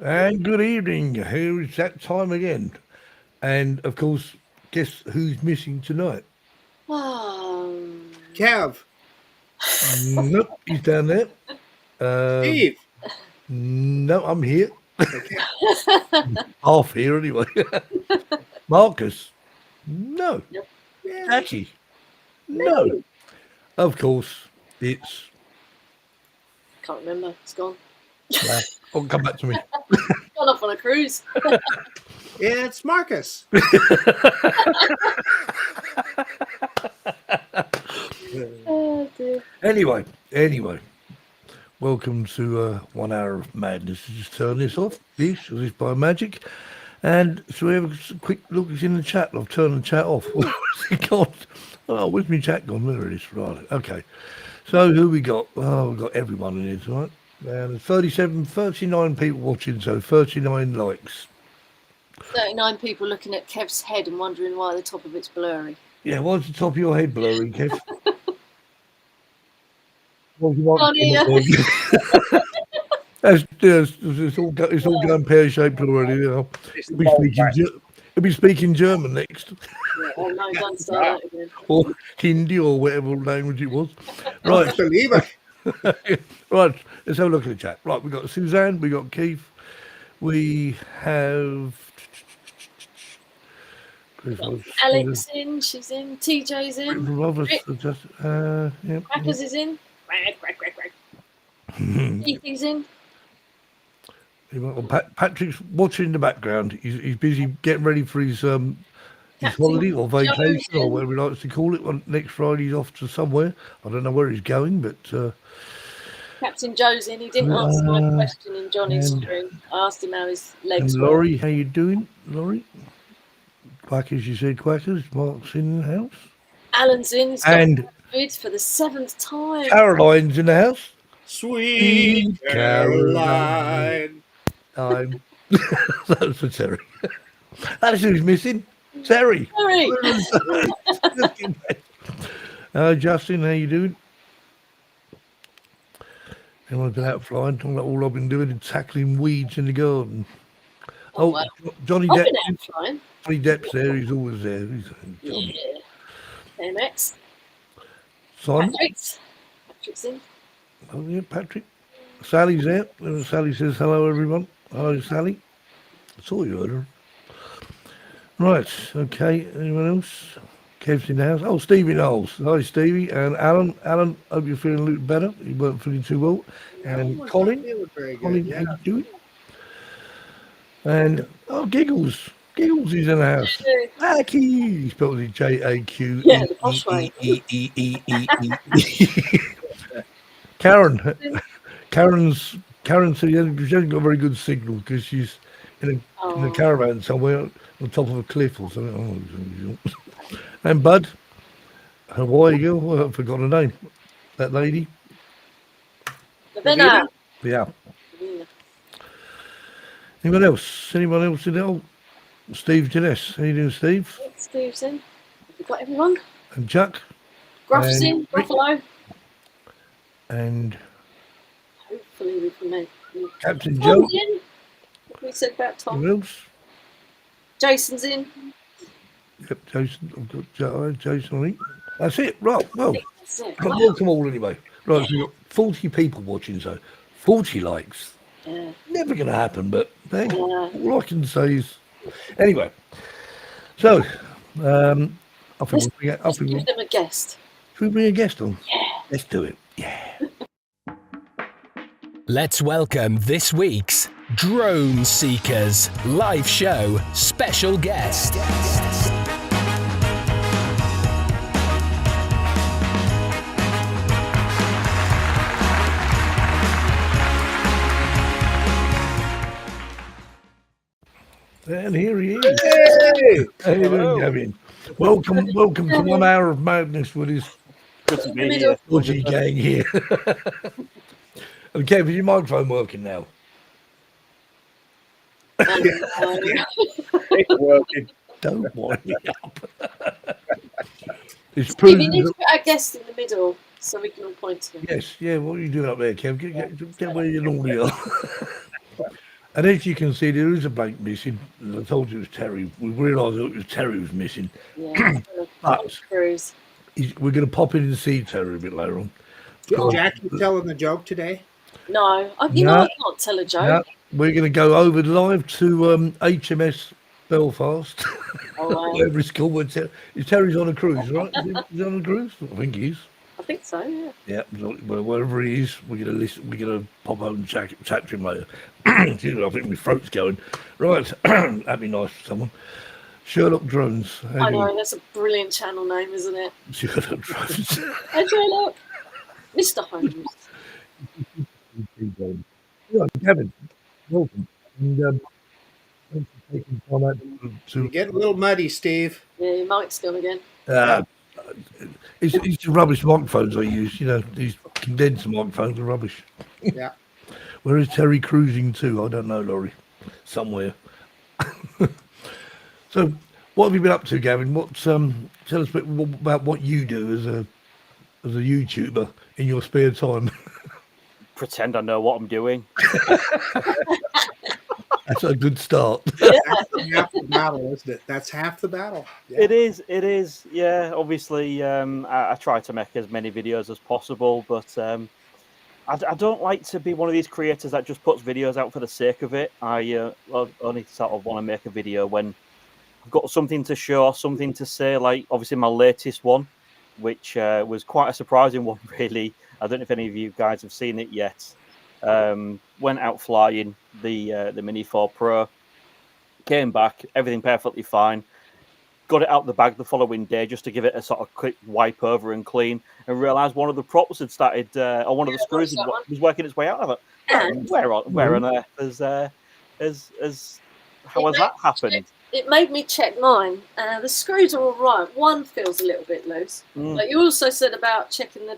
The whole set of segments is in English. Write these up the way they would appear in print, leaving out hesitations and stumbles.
And good evening. Here is that time again. And of course, guess who's missing tonight? Kev. Nope, he's down there. Steve. No, I'm here. Okay. Half here anyway. Marcus. No. Yeah. Jackie. No. Of course, it's. Can't remember. It's gone. Oh, come back to me. Gone off on a cruise. It's Marcus. Oh dear. Anyway, welcome to 1 hour of madness. Just turn this off, this by magic. And so we have a quick look in the chat. I've turned the chat off. Where's it gone? Oh, where's my chat gone? There it is. Right. Okay. So who we got? Oh, we've got everyone in here tonight. And 39 people watching, so 39 likes. 39 people looking at Kev's head and wondering why the top of it's blurry. Yeah, why's the top of your head blurry, Kev? It's all going pear-shaped already. You know. It'll be speaking German next. Yeah, oh no, don't start that again. Or Hindi or whatever language it was. Right. Believe it. Right, let's have a look at the chat. Right, we've got Suzanne, we got Keith, we have Alex in, she's in, TJ's in, Crackers is in, Keithy's in. Patrick's watching in the background. He's busy getting ready for his holiday or vacation or whatever he likes to call it. Next Friday he's off to somewhere. I don't know where he's going, but Captain Joe's in. He didn't answer my question in Johnny's stream. I asked him how his legs were. Laurie, how you doing, Laurie? Quackers, you said Quackers. Mark's in the house. Alan's in. He's and got for the 7th time. Caroline's in the house. Sweet Caroline. That's for Terry. That's who's missing. Terry. Justin, how you doing? Anyone's been out flying? Talking about all I've been doing is tackling weeds in the garden. Well, Johnny I've Depp. been out flying. Johnny Depp's there. He's always there. Yeah. MX. Simon. Patrick's in. Oh yeah, Patrick. Sally's there. Sally says hello, everyone. Hello, Sally. I saw you earlier. Right. Okay. Anyone else? Kev's in the house. Oh, Stevie Knowles. Hi, Stevie. And Alan. Alan, hope you're feeling a little better. You weren't feeling too well. And Colin. Colin, how you doing? And Giggles. Giggles is in the house. Aki. He spelled it J-A-Q. Yeah, the posh way. Karen said she hasn't got a very good signal because she's in a caravan somewhere on top of a cliff or something. And Bud, Hawaii girl, I forgot her name. That lady. Lavina. Yeah. Anyone else? Anyone else in there? Steve Jeunesse. How you doing, Steve? Steve's in. Have we got everyone? And Chuck. Gruff's in. Gruffalo. And hopefully we can make Captain Joe. We said about Tom. Who else? Jason's in. Yep, Jason. I've got Jason on it. That's it. Right. Well, welcome all anyway. Right, so we've got 40 people watching, so 40 likes. Yeah. Never going to happen, but hey, all I can say is anyway. So, I think let's give them a guest. Should we bring a guest on? Yeah. Let's do it. Yeah. Let's welcome this week's Drone Seekers live show special guest. And here he is. Hey! Hello, Gavin. Welcome to 1 hour of madness with his dodgy gang here. And Kev, is your microphone working now? It's working. Don't wind me up. It's Steve, you need to put our guest in the middle so we can all point to him. Yes, yeah. What are you doing up there, Kev? Get where you normally are. And as you can see, there is a blank missing. As I told you it was Terry. We realised it was Terry was missing. Yeah. But Cruise. we're going to pop in and see Terry a bit later on. Jack, you telling the joke today? No, you know No. I can't tell a joke. Now, we're going to go over live to HMS Belfast, Oh, wow. whatever it's called. Terry's on a cruise, right? Is he on a cruise? I think he is. I think so. Yeah. Yeah, well, wherever he is, we're going to listen. We're going to pop over and chat to him later. Excuse me, I think my throat's going. Right, that'd be nice for someone. Sherlock Drones. How I do you- know, that's a brilliant channel name, isn't it? Sherlock Drones. Hey, Sherlock. Mr. Holmes. Yeah, Gavin, welcome. And thanks for taking time out You're to getting a little muddy, Steve. Yeah, your mic's gone again. it's the rubbish microphones I use. You know, these condenser microphones are rubbish. Yeah. Where is Terry cruising to? I don't know, Laurie. Somewhere. So, what have you been up to, Gavin? Tell us a bit about what you do as a YouTuber in your spare time. Pretend I know what I'm doing. That's a good start. That's half the battle, isn't it? That's half the battle. Yeah. It is. Yeah, obviously, I try to make as many videos as possible, but I don't like to be one of these creators that just puts videos out for the sake of it. I only sort of want to make a video when I've got something to show, something to say, like obviously my latest one, which was quite a surprising one, really. I don't know if any of you guys have seen it yet. Went out flying the Mini 4 Pro, came back, everything perfectly fine. Got it out the bag the following day just to give it a sort of quick wipe over and clean, and realised one of the props had started, or one of the screws was working its way out of it. And Where on earth how has that happened? it made me check mine. The screws are all right. One feels a little bit loose. Like you also said about checking the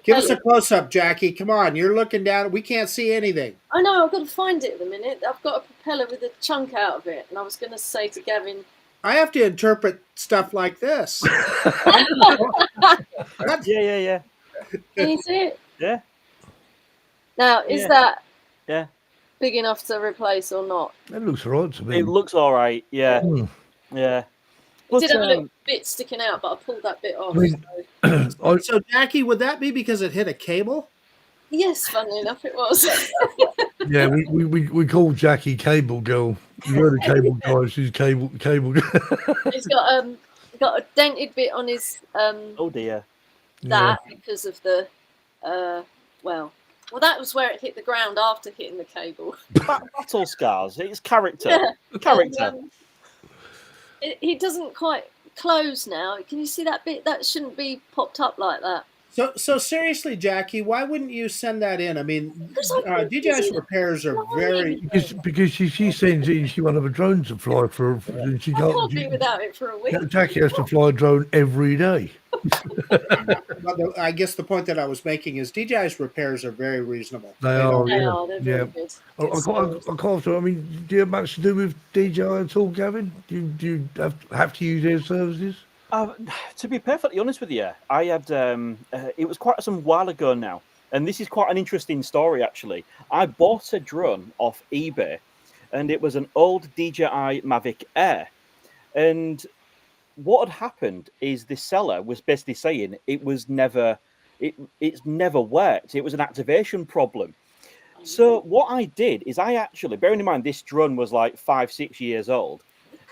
Give us a propeller. close-up, Jackie. Come on. You're looking down. We can't see anything. I know, I've got to find it at the minute. I've got a propeller with a chunk out of it. And I was going to say to Gavin, I have to interpret stuff like this. Yeah. can you see it? Yeah. Now, is Yeah. that Yeah. big enough to replace or not? That looks all right to me. It looks all right. Yeah. Mm. Yeah. It But, did have a little bit sticking out, but I pulled that bit off. I mean, so. So, Jackie, would that be because it hit a cable? Yes, funnily enough, it was. Yeah, we call Jackie Cable Girl. You heard of Cable Guy? She's Cable Girl. He's got a dented bit on his oh dear. that because of the well, that was where it hit the ground after hitting the cable. Battle scars. It's character. Yeah. Character. And, it doesn't quite close now. Can you see that bit? That shouldn't be popped up like that. So seriously, Jackie, why wouldn't you send that in? I mean, Because I've been DJI's busy repairs are very. Because she sends in, she won't have a drone to fly for and she I can't be can't. without it for a week. Jackie has to fly a drone every day. I guess the point that I was making is DJI's repairs are very reasonable. They don't- are. They Yeah. are. They're very Yeah. good. I can't. I mean, do you have much to do with DJI at all, Gavin? Do you have to use their services? To be perfectly honest with you, I had it was quite some while ago now, and this is quite an interesting story actually. I bought a drone off eBay, and it was an old DJI Mavic Air, and what had happened is the seller was basically saying it's never worked. It was an activation problem. So what I did is I actually, bearing in mind this drone was like 5-6 years old,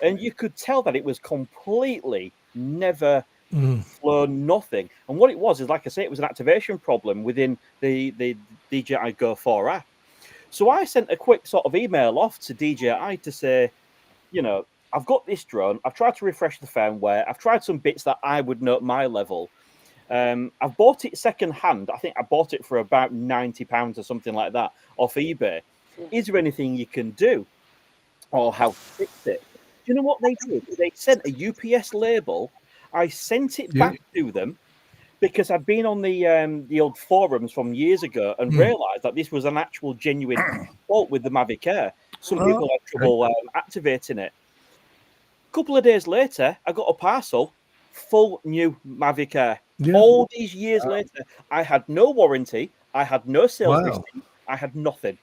and you could tell that it was completely never flown, nothing. And what it was is, like I say, it was an activation problem within the DJI Go 4 app. So I sent a quick sort of email off to DJI to say, you know, I've got this drone. I've tried to refresh the firmware. I've tried some bits that I would know at my level. I've bought it second hand. I think I bought it for about £90 or something like that off eBay. Is there anything you can do, or how to fix it? Do you know what they did? They sent a UPS label. I sent it back to them because I'd been on the old forums from years ago and realised that this was an actual genuine fault with the Mavic Air. Some people had trouble activating it. A couple of days later, I got a parcel, full new Mavic Air. Yeah. All these years later, I had no warranty. I had no sales Wow. listing. I had nothing.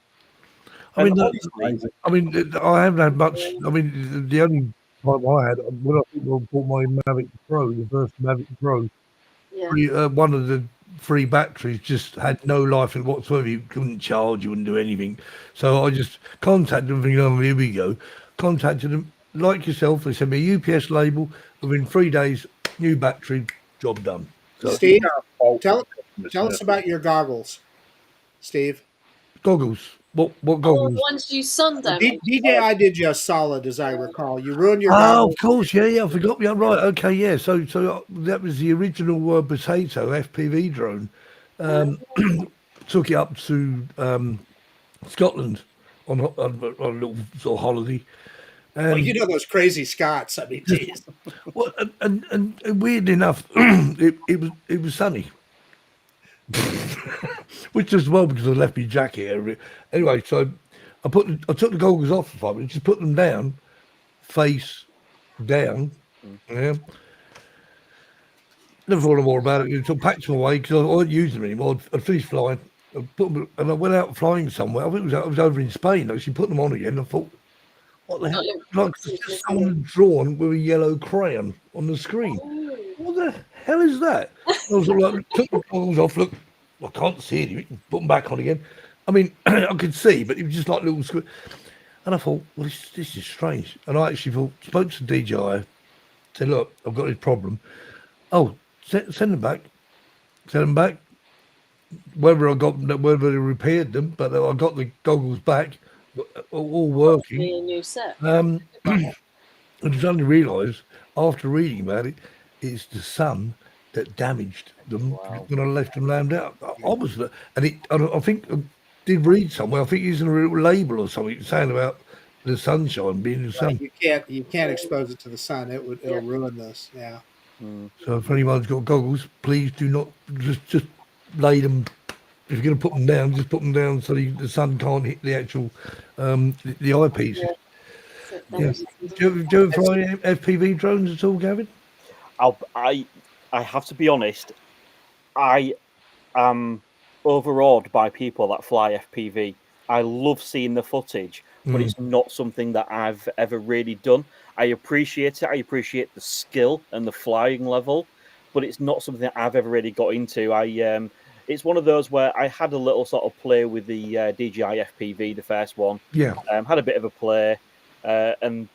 I mean, And honestly, I haven't had much. I mean, the only time I had when I think I bought my Mavic Pro, the first Mavic Pro, Yeah. one of the free batteries just had no life in it whatsoever. You couldn't charge, you wouldn't do anything. So I just contacted them, thinking, oh, here we go. Contacted them, like yourself. They sent me a UPS label. Within 3 days, new battery, job done. So Steve, tell us about your goggles, Steve. goggles. What Oh, the goggles? ones you sun damage. DJI did you a solid, as I recall. You ruined your Oh, goggles. of course, yeah, I forgot. Yeah, right, okay, yeah. So that was the original potato FPV drone. Took it up to Scotland on a little sort of holiday, Well, and you know those crazy Scots. I mean, geez. well, and weird enough, it was sunny, which is well because I left my jacket. Anyway, so I took the goggles off for 5 minutes, just put them down, face down. Yeah. Never thought more about it. So I packed them away because I wasn't using them anymore. I'd finished flying. I put them, and I went out flying somewhere. I think I was over in Spain. I actually put them on again. I thought, what the hell? Like just someone drawn with a yellow crayon on the screen. What the hell is that? I was like, took the goggles off. Look, I can't see it. Put them back on again. I mean, I could see, but it was just like little squid. And I thought, well, this is strange. And I actually spoke to DJI, said, look, I've got this problem. Oh, send them back. Send them back. Whether they repaired them, but I got the goggles back, all working. A new set. I just only realised after reading about it, it's the sun that damaged them when I left them lambed out. Obviously, I think I did read somewhere. I think using a little label or something saying about the sunshine being the sun. You can't expose it to the sun. It'll ruin this. Yeah. So if anyone's got goggles, please do not just lay them. If you're going to put them down, just put them down so the sun can't hit the actual the eyepiece. Yeah. Do you ever fly FPV drones at all, Gavin? I have to be honest. I am overawed by people that fly FPV. I love seeing the footage, but it's not something that I've ever really done. I appreciate it. I appreciate the skill and the flying level, but it's not something that I've ever really got into. It's one of those where I had a little sort of play with the DJI FPV, the first one. Yeah. Had a bit of a play, and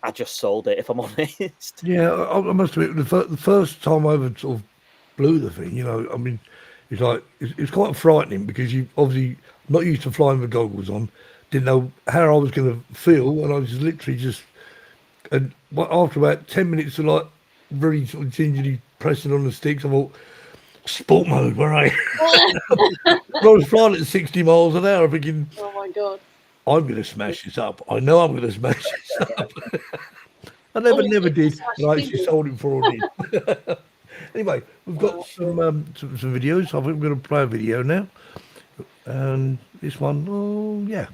I just sold it, if I'm honest. Yeah, I must admit, the first time I ever sort of blew the thing, I mean, it's quite frightening because you obviously not used to flying with goggles on, didn't know how I was going to feel, and I was literally just, and after about 10 minutes of like very sort of gingerly pressing on the sticks, I thought, sport mode, where are you? I was flying at 60 miles an hour thinking, Oh my god. I'm going to smash this up. I know I'm going to smash this up. I never did, but I actually sold it for all did. Anyway, we've got some videos. I think we're going to play a video now. And this one, oh, yeah.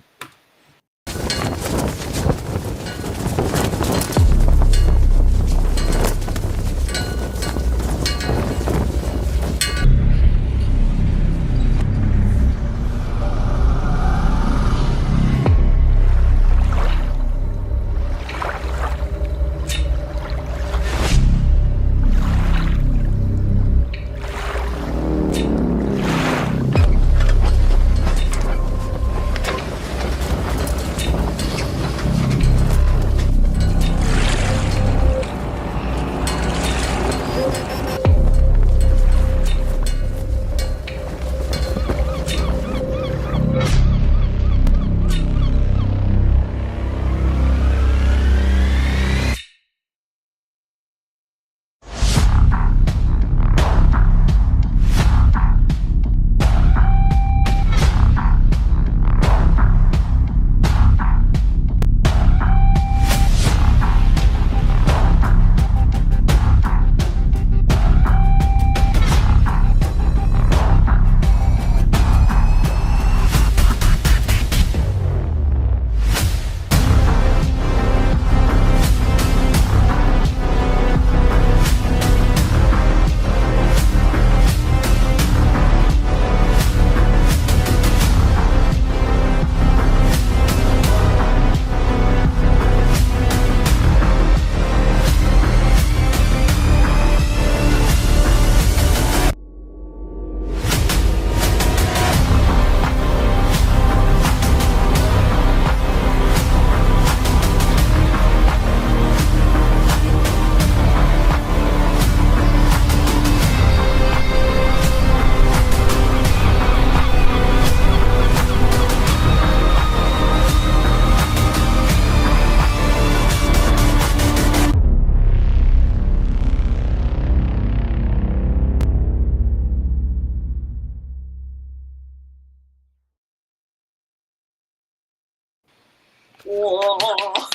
Whoa.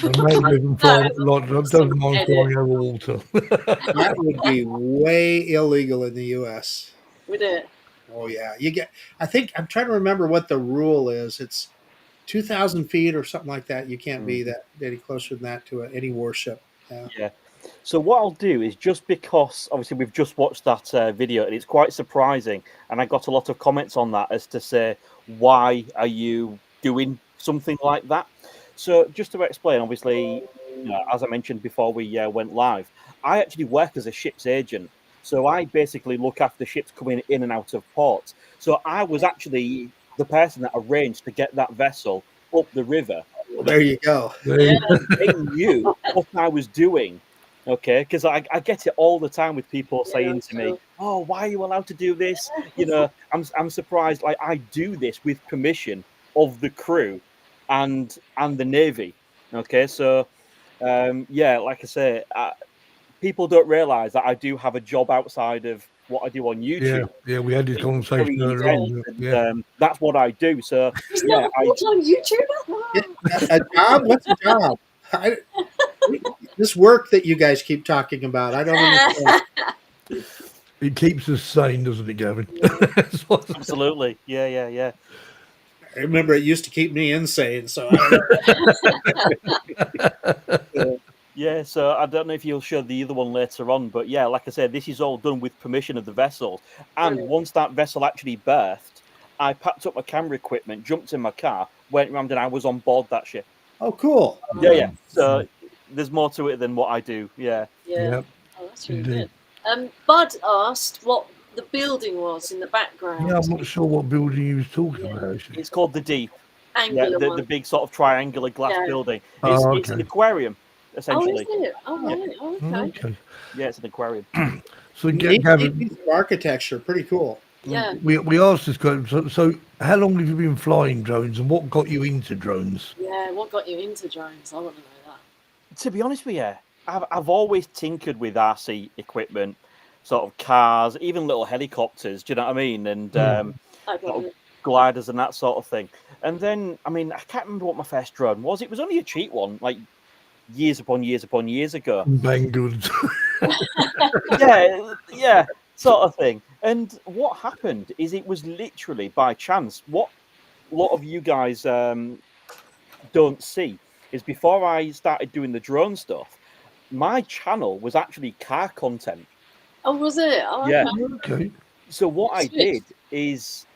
And maybe even fly like doesn't mind flying over water. That would be way illegal in the U.S. Would it? Oh yeah, you get. I think I'm trying to remember what the rule is. It's 2,000 feet or something like that. You can't be that any closer than that to any warship. Yeah. Yeah. So what I'll do is, just because obviously we've just watched that video and it's quite surprising, and I got a lot of comments on that as to say, why are you doing something like that? So just to explain, obviously, as I mentioned before we went live, I actually work as a ship's agent. So I basically look after ships coming in and out of port. So I was actually the person that arranged to get that vessel up the river. Well, there you go. Yeah. They knew what I was doing. Okay, because I get it all the time with people saying to me, sure. "Oh, why are you allowed to do this?" You know, I'm surprised. Like, I do this with permission of the crew and the navy. Okay, so yeah, like I say, people don't realise that I do have a job outside of what I do on YouTube. Yeah, we had this Very conversation earlier intense, on. and Yeah. that's what I do. So He's yeah, not a full-time YouTuber. A job? What's a job? This work that you guys keep talking about, I don't understand. It keeps us sane, doesn't it, Gavin? absolutely, yeah. I remember it used to keep me insane. So I don't know. Yeah, so I don't know if you'll show the other one later on, but yeah, like I said, this is all done with permission of the vessel. And Brilliant. once that vessel actually berthed, I packed up my camera equipment, jumped in my car, went around, and I was on board that ship. Oh, cool. Yeah. So there's more to it than what I do. Yeah. Yeah. Yep. Oh, that's really Indeed. good. Bud asked what the building was in the background. Yeah, I'm not sure what building he was talking Yeah. about, actually. It's called the Deep. Angular Yeah, one. the big sort of triangular glass Yeah. building. Oh, It's an okay. aquarium, Oh, essentially. is it? Oh, right. Oh, okay. Okay. Yeah, it's an aquarium. So, Neat Gavin, piece of architecture, pretty cool. Yeah. we asked this question. So, how long have you been flying drones, and what got you into drones? Yeah. What got you into drones? I want to know that. To be honest with you, I've always tinkered with RC equipment, sort of cars, even little helicopters. Do you know what I mean? And I got sort of it. gliders and that sort of thing. And then, I mean, I can't remember what my first drone was. It was only a cheap one, like years upon years upon years ago. Bang goods. yeah, sort of thing. And what happened is, it was literally by chance. What a lot of you guys don't see is, before I started doing the drone stuff, my channel was actually car content. Oh, was it? Oh, Yeah. okay. Okay. So what I Sweet. did is,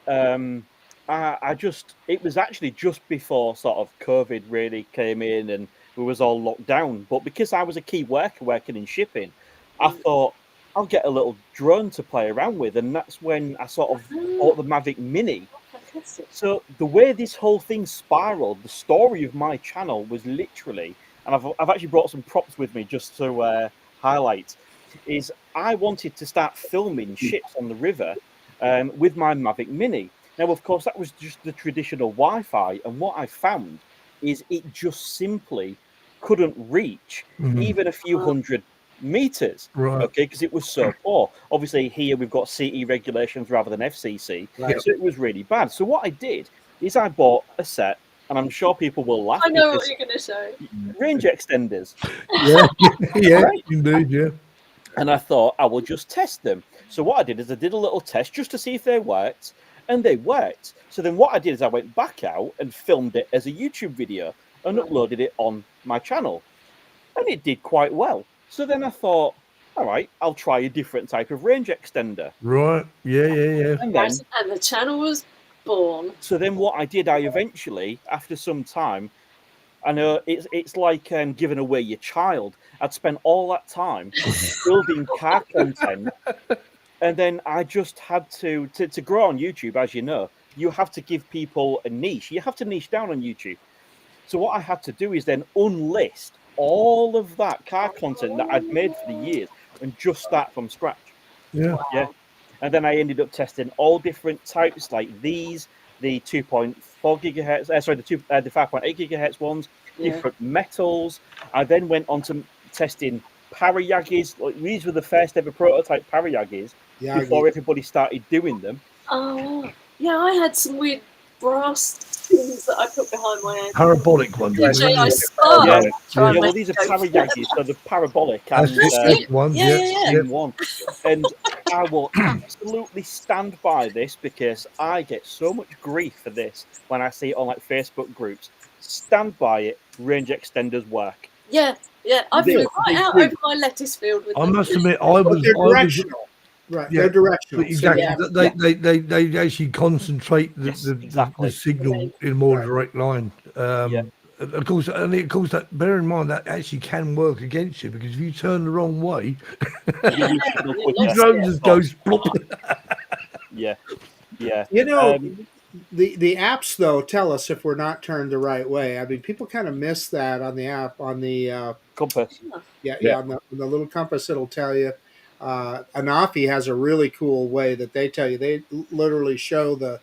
I just, it was actually just before sort of COVID really came in and we was all locked down. But because I was a key worker working in shipping, I thought I'll get a little drone to play around with, and that's when I sort of bought the Mavic Mini. Fantastic. So the way this whole thing spiraled, the story of my channel was literally, and I've actually brought some props with me just to highlight, is I wanted to start filming ships on the river with my Mavic Mini. Now, of course, that was just the traditional Wi-Fi, and what I found is it just simply couldn't reach even a few hundred meters. Right. Okay, because it was so poor. Obviously, here we've got CE regulations rather than FCC, Right. so it was really bad. So what I did is I bought a set, and I'm sure people will laugh. I know because what you're going to show. range extenders. Yeah. Yeah. Indeed. Yeah. And I thought I will just test them. So what I did is I did a little test just to see if they worked, and they worked. So then what I did is I went back out and filmed it as a YouTube video and uploaded it on my channel. And it did quite well. So then I thought, all right, I'll try a different type of range extender. Right. Yeah. And then, And the channel was born. so then what I did, I eventually, after some time, I know it's like giving away your child. I'd spent all that time building car content, and then I just had to grow on YouTube. As you know, you have to give people a niche. You have to niche down on YouTube. So what I had to do is then unlist all of that car content that I'd made for the years and just start from scratch. Yeah. Yeah. And then I ended up testing all different types, like these, the 2.4 gigahertz, the 5.8 gigahertz ones, different metals. I then went on to testing Parayagis. Like, these were the first ever prototype Parayagis Yeah. before everybody started doing them. Oh, yeah, I had some weird brass things that I put behind my head. Parabolic ones. DJI Spark. Yeah. Try and Yeah, well, make these are jokes. Parayagis, so the parabolic and That's it. One, Yeah. in one. And I will absolutely stand by this because I get so much grief for this when I see it on like Facebook groups. Stand by it. Range extenders work. Yeah. I They- flew right they out do. over my lettuce field with I them. must admit, But they're directional. Right, Yeah, they're directional. So exactly. yeah. They actually concentrate the, Yes, the exactly. signal in a more Right. direct line. Yeah. And of course, that bear in mind that actually can work against you, because if you turn the wrong way, You lose signal you quicker. your lost drone it. just goes plop. Yeah. You know, Um, the apps though tell us if we're not turned the right way. I mean, people kind of miss that on the app, on the compass. on the little compass. It'll tell you. Anafi has a really cool way that they tell you. They literally show the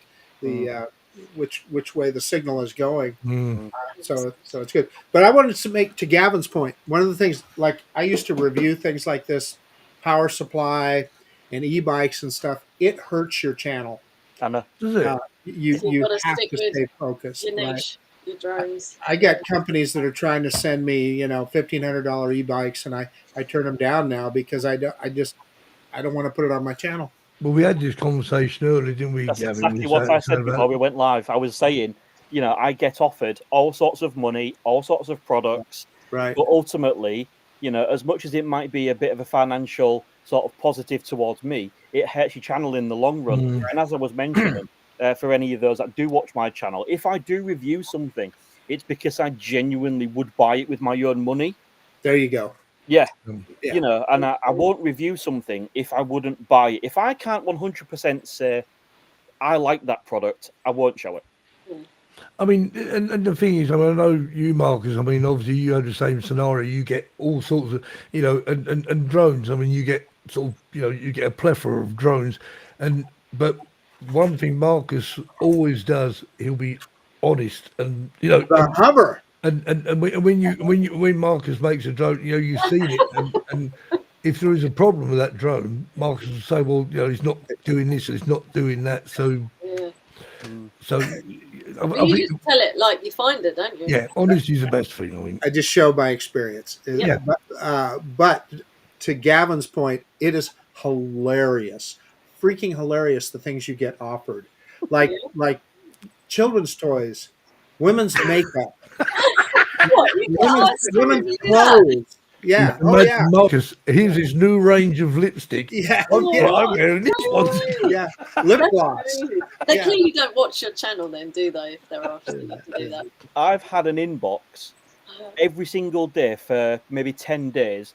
which way the signal is going. Mm. So it's good. But I wanted to make, to Gavin's point, one of the things, like I used to review things like this, power supply and e-bikes and stuff. It hurts your channel. I know. Does it? You So you've gotta have stick to with stay focused. Your Right? niche, your drones. I get companies that are trying to send me, $1,500 e-bikes, and I turn them down now because I don't want to put it on my channel. Well, we had this conversation earlier, didn't we, That's Gavin? exactly We what I said about- before we went live. I was saying, I get offered all sorts of money, all sorts of products, Right. but ultimately, as much as it might be a bit of a financial sort of positive towards me, it hurts your channel in the long run. Mm. And as I was mentioning, for any of those that do watch my channel, if I do review something, it's because I genuinely would buy it with my own money. There you go. Yeah. Yeah. And I won't review something if I wouldn't buy it. If I can't 100% say I like that product, I won't show it. I mean, and the thing is, I know you, Marcus, obviously you have the same scenario. You get all sorts of, and drones. You get sort of, you get a plethora of drones. But one thing Marcus always does, he'll be honest, and, The hover. And when Marcus makes a drone, you've seen it, and if there is a problem with that drone, Marcus will say, well, he's not doing this, it's not doing that, so. Yeah. So, But you just tell it like you find it, don't you? yeah, honesty is the best thing. I think. I just show my experience. Yeah. But to Gavin's point, it is hilarious, freaking hilarious, the things you get offered, like children's toys, women's makeup, What, you get asked to women's review that? clothes. Yeah. Oh Imagine yeah. Marcus, here's his new range of lipstick. Yeah. I'm Yeah. wearing this one. Yeah. Lip That's gloss. crazy. They Yeah. clearly don't watch your channel then, do they, if they're asking you to do that? I've had an inbox every single day for maybe 10 days.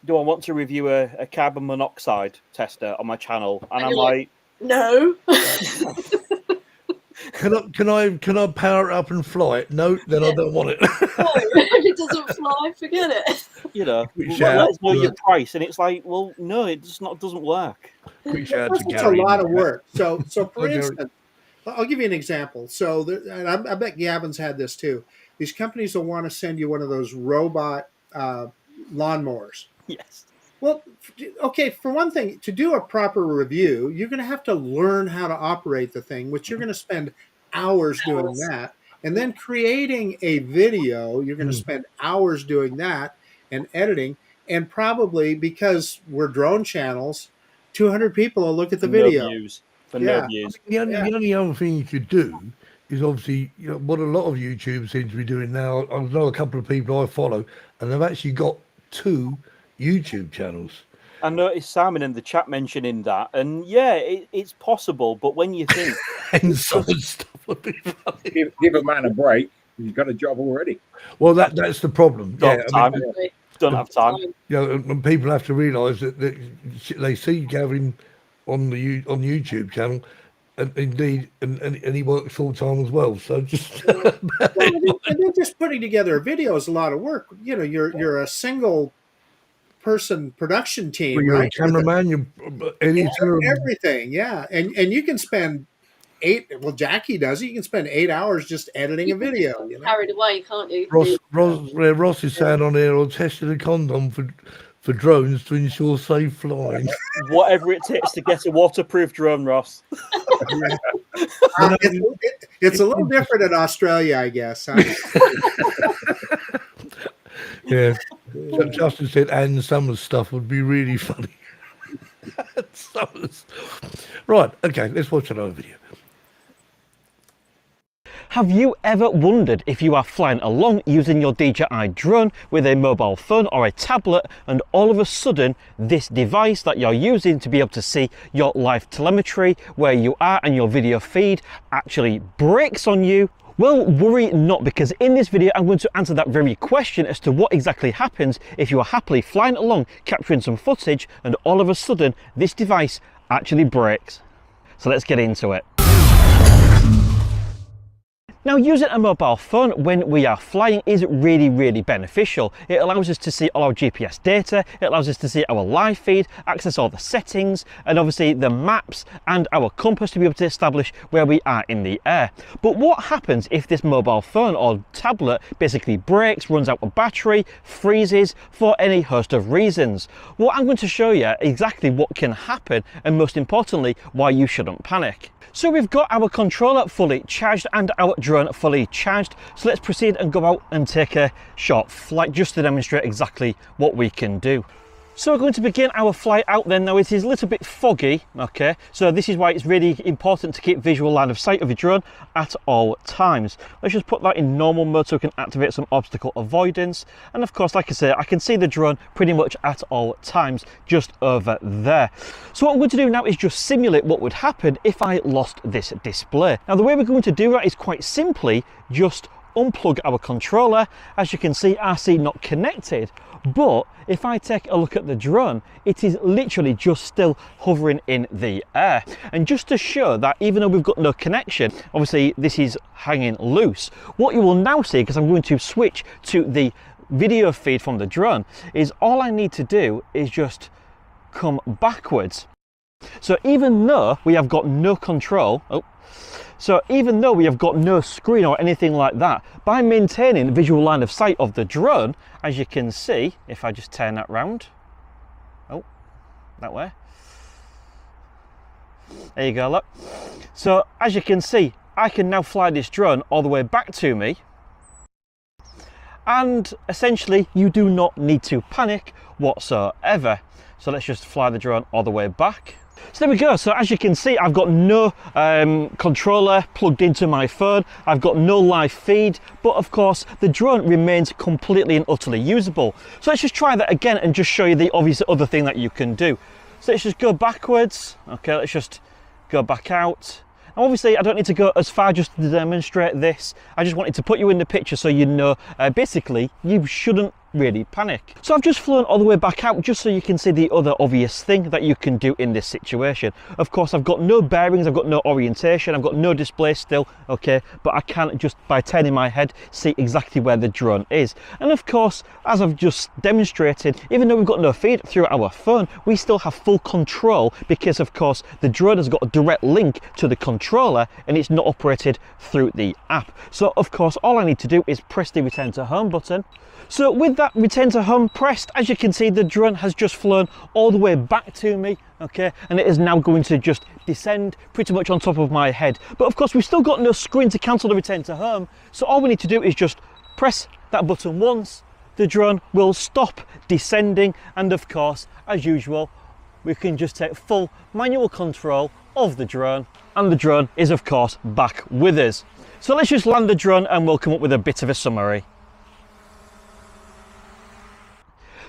Do I want to review a carbon monoxide tester on my channel? And I'm you're like, like, No. Can I power it up and fly it? No, then I don't want it. No, if it doesn't fly, forget it. Quick let shout us know out your to- price. And it's like, well, no, it doesn't work. Quick shout out to It's a Gary. lot of work. So for Hi, Gary. instance, I'll give you an example. So and I bet Gavin's had this too. These companies will want to send you one of those robot lawnmowers. Yes. Well, okay, for one thing, to do a proper review, you're going to have to learn how to operate the thing, which you're going to spend hours doing that. And then creating a video, you're going to spend hours doing that and editing. And probably, because we're drone channels, 200 people will look at the video. No views. For Yeah. no views. The only other thing you could do is obviously what a lot of YouTube seem to be doing now. I know a couple of people I follow, and they've actually got 2 YouTube channels. I noticed Simon in the chat mentioning that, and yeah, it's possible. But when you think, And some stuff would be funny. Give a man a break. He's got a job already. Well, that's the problem. don't have time, Exactly. don't have time. And people have to realise that they see Gavin on YouTube channel, and indeed, and he works full time as well. So just Well, and then just putting together a video is a lot of work. You're a single person production team, you're a right? cameraman, you're editor. Everything, yeah. And you can spend 8. Well, Jackie does it. You can spend 8 hours just editing a video. Carried away, can't you? Ross is saying on here, I'll test a condom for drones to ensure safe flying. Whatever it takes to get a waterproof drone, Ross. It's a little different in Australia, I guess. Huh? Yeah. Justin said, and some of the stuff would be really funny. Right, okay, let's watch another video. Have you ever wondered if you are flying along using your DJI drone with a mobile phone or a tablet, and all of a sudden this device that you're using to be able to see your live telemetry, where you are and your video feed, actually breaks on you? Well, worry not, because in this video I'm going to answer that very question as to what exactly happens if you are happily flying along capturing some footage and all of a sudden this device actually breaks. So let's get into it. Now, using a mobile phone when we are flying is really beneficial. It allows us to see all our GPS data, it allows us to see our live feed, access all the settings, and obviously the maps and our compass to be able to establish where we are in the air. But what happens if this mobile phone or tablet basically breaks, runs out of battery, freezes for any host of reasons? Well, I'm going to show you exactly what can happen, and most importantly, why you shouldn't panic. So we've got our controller fully charged and our drone fully charged. So let's proceed and go out and take a short flight just to demonstrate exactly what we can do. So we're going to begin our flight out then. Now it is a little bit foggy, okay? So this is why it's really important to keep visual line of sight of your drone at all times. Let's just put that in normal mode so we can activate some obstacle avoidance. And of course, like I say, I can see the drone pretty much at all times just over there. So what I'm going to do now is just simulate what would happen if I lost this display. Now the way we're going to do that is quite simply just unplug our controller. As you can see, RC not connected. But if I take a look at the drone, it is literally just still hovering in the air. And just to show that even though we've got no connection, obviously this is hanging loose, what you will now see, because I'm going to switch to the video feed from the drone, is all I need to do is just come backwards. So even though we have got no control, so even though we have got no screen or anything like that, by maintaining visual line of sight of the drone, as you can see, if I just turn that round, that way, there you go, look. So as you can see, I can now fly this drone all the way back to me, and essentially you do not need to panic whatsoever. So let's just fly the drone all the way back. So there we go. So as you can see, I've got no controller plugged into my phone. I've got no live feed, but of course the drone remains completely and utterly usable. So let's just try that again and just show you the obvious other thing that you can do. So let's just go backwards. Okay, let's just go back out. Now obviously I don't need to go as far just to demonstrate this. I just wanted to put you in the picture so you know basically you shouldn't really panic. So I've just flown all the way back out just so you can see the other obvious thing that you can do in this situation. Of course, I've got no bearings, I've got no orientation, I've got no display still, okay, but I can just by turning my head see exactly where the drone is. And of course, as I've just demonstrated, even though we've got no feed through our phone, we still have full control because of course the drone has got a direct link to the controller and it's not operated through the app. So of course all I need to do is press the return to home button. So with that return to home pressed, as you can see, the drone has just flown all the way back to me, okay, and it is now going to just descend pretty much on top of my head. But of course we've still got no screen to cancel the return to home, so all we need to do is just press that button once, the drone will stop descending, and of course, as usual, we can just take full manual control of the drone, and the drone is of course back with us. So let's just land the drone and we'll come up with a bit of a summary.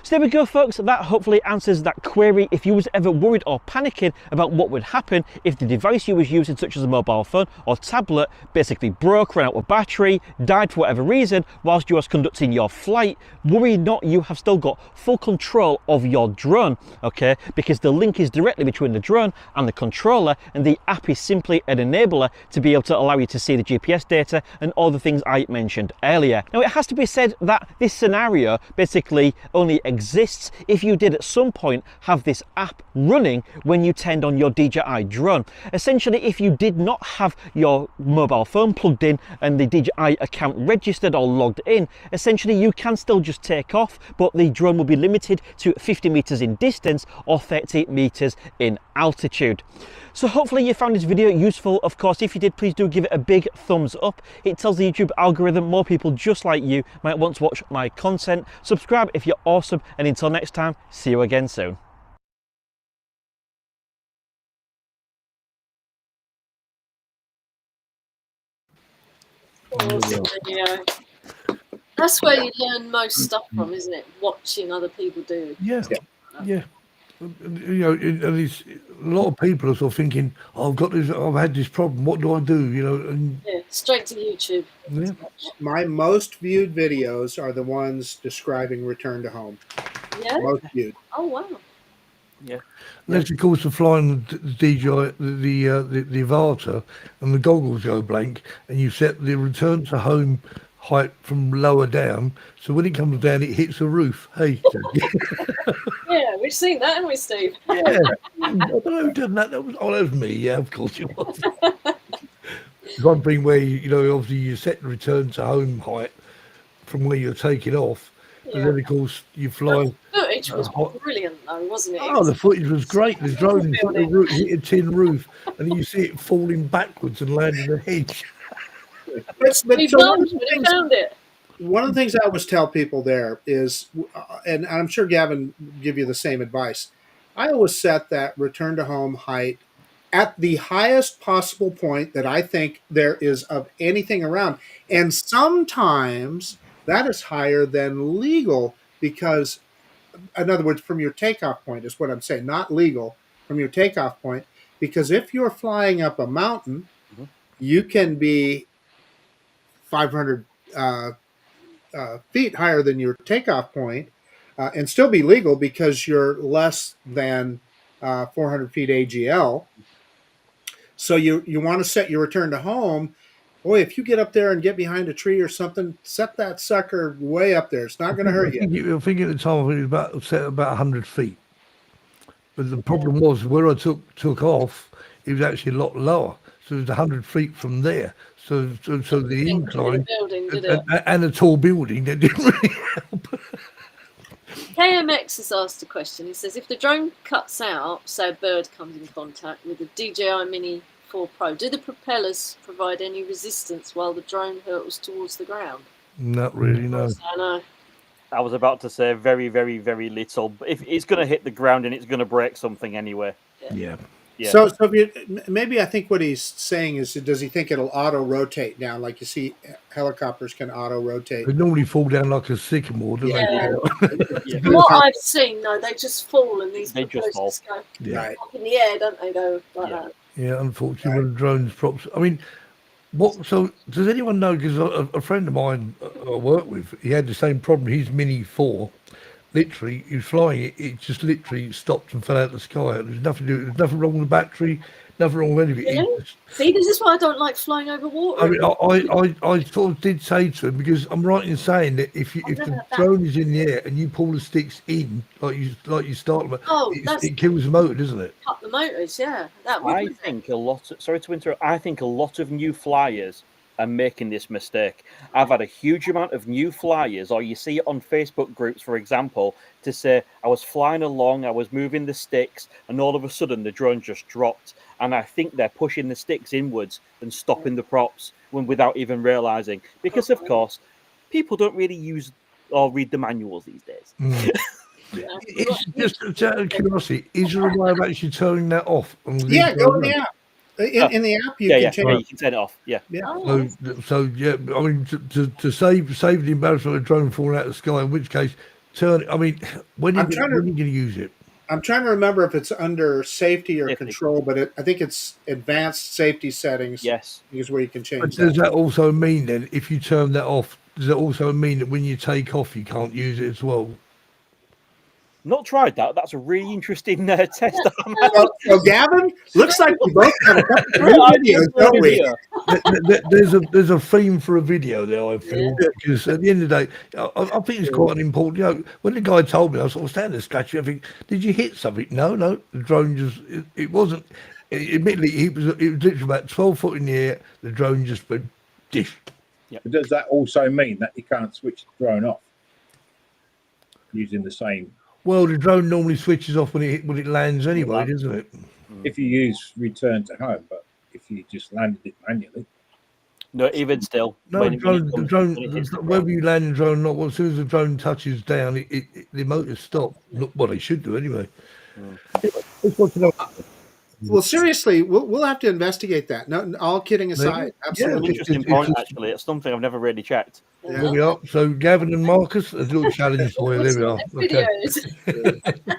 So there we go folks, that hopefully answers that query. If you was ever worried or panicking about what would happen if the device you was using, such as a mobile phone or tablet, basically broke, ran out of battery, died for whatever reason whilst you was conducting your flight, worry not, you have still got full control of your drone, okay, because the link is directly between the drone and the controller, and the app is simply an enabler to be able to allow you to see the GPS data and all the things I mentioned earlier. Now it has to be said that this scenario basically only exists if you did at some point have this app running when you turned on your DJI drone. Essentially, if you did not have your mobile phone plugged in and the DJI account registered or logged in, essentially you can still just take off, but the drone will be limited to 50 meters in distance or 30 meters in altitude. So hopefully you found this video useful. Of course, if you did, please do give it a big thumbs up. It tells the YouTube algorithm more people just like you might want to watch my content. Subscribe if you're awesome, and until next time, see you again soon. Awesome video. That's where you learn most stuff from, isn't it? Watching other people do. Yeah. You know, and it's, a lot of people are sort of thinking, oh, I've had this problem. What do I do? You know, and Yeah, straight to YouTube. yeah. My most viewed videos are the ones describing return to home. Yeah. Most viewed. Oh wow. Unless, of course, the flying the DJI, the Avata, and the goggles go blank, and you set the return to home height from lower down, so when it comes down, it hits the roof. Hey, Yeah, we've seen that, haven't we, Steve? yeah, I don't know who done that. That was me. Yeah, of course it was. One thing where you know, obviously, you set the return to home height from where you're taking off, and then of course you fly. The footage was brilliant, though, wasn't it? Oh, the footage was great. The drone hit a tin roof, and you see it falling backwards and land in a hedge. But We so one, of bumped the when he things, found it. one of the things I always tell people there is, and I'm sure Gavin give you the same advice, I always set that return to home height at the highest possible point that I think there is of anything around. And sometimes that is higher than legal because, in other words, from your takeoff point is what I'm saying, not legal, from your takeoff point, because if you're flying up a mountain, you can be 500 feet higher than your takeoff point and still be legal because you're less than 400 feet AGL. So you want to set your return to home. Boy, if you get up there and get behind a tree or something, set that sucker way up there. It's not going to hurt you. I think at the time it was set about 100 feet. But the problem was where I took off, it was actually a lot lower. So it was 100 feet from there. So the incline and a tall building that didn't really help. KMX has asked a question. He says, if the drone cuts out, say a bird comes in contact with the DJI Mini 4 Pro, do the propellers provide any resistance while the drone hurtles towards the ground? Not really, no. I know. I was about to say very, very, very little. But if it's going to hit the ground and it's going to break something anyway. Yeah. Yeah. So maybe I think what he's saying is, does he think it'll auto rotate down? Like you see, helicopters can auto rotate. They normally fall down like a sycamore, don't Yeah. From what I've seen, though, they just fall and these propellers just go Yeah. up in the air, don't they? Go like that. Yeah, unfortunately, when the drones props. I mean, what? So does anyone know? Because a friend of mine I work with, he had the same problem. His Mini 4, literally, he was flying it. It just literally stopped and fell out of the sky. There's nothing to do. There's nothing wrong with the battery. Nothing wrong with anything. Really? See, this is why I don't like flying over water. I mean, I sort of did say to him, because I'm right in saying that if the drone is in the air and you pull the sticks in like you start them, it kills the motor, doesn't it? Cut the motors, yeah. That would. I think sorry to interrupt. I think a lot of new flyers are making this mistake. I've had a huge amount of new flyers, or you see it on Facebook groups, for example, to say I was flying along, I was moving the sticks, and all of a sudden the drone just dropped. And I think they're pushing the sticks inwards and stopping the props without even realizing. Because, of course, people don't really use or read the manuals these days. It's just out of curiosity, is there a way of actually turning that off? Go in the app. In the app, you can change you can turn it off. Yeah. So yeah, I mean, to save the embarrassment of a drone falling out of the sky, in which case, turn it. I mean, when are you going to use it? I'm trying to remember if it's under safety or control, but I think it's advanced safety settings. Yes, is where you can change. But does that also mean then, if you turn that off, does that also mean that when you take off, you can't use it as well? Not tried that. That's a really interesting test. So Gavin, looks like we both got a couple of Great new idea videos, for a don't we? video. There's a theme for a video there, I feel, because at the end of the day, I think it's quite an important. You know, when the guy told me, I sort of standing there scratching. I think, did you hit something? No, the drone just it wasn't. Admittedly, it was literally about 12 foot in the air. The drone just went dish. But does that also mean that you can't switch the drone off using the same? Well, the drone normally switches off when it lands anyway, doesn't it? If you use return to home, but if you just landed it manually. No, even still. No, the drone, whether you land the drone or not, as soon as the drone touches down, the motors stop. Well, they should do anyway. Let's watch it up. Well, seriously, we'll have to investigate that. No, all kidding aside, It's an absolutely. interesting point, actually. It's something I've never really checked. There we are. So Gavin and Marcus, a little challenge for you. There we are. Okay. Videos.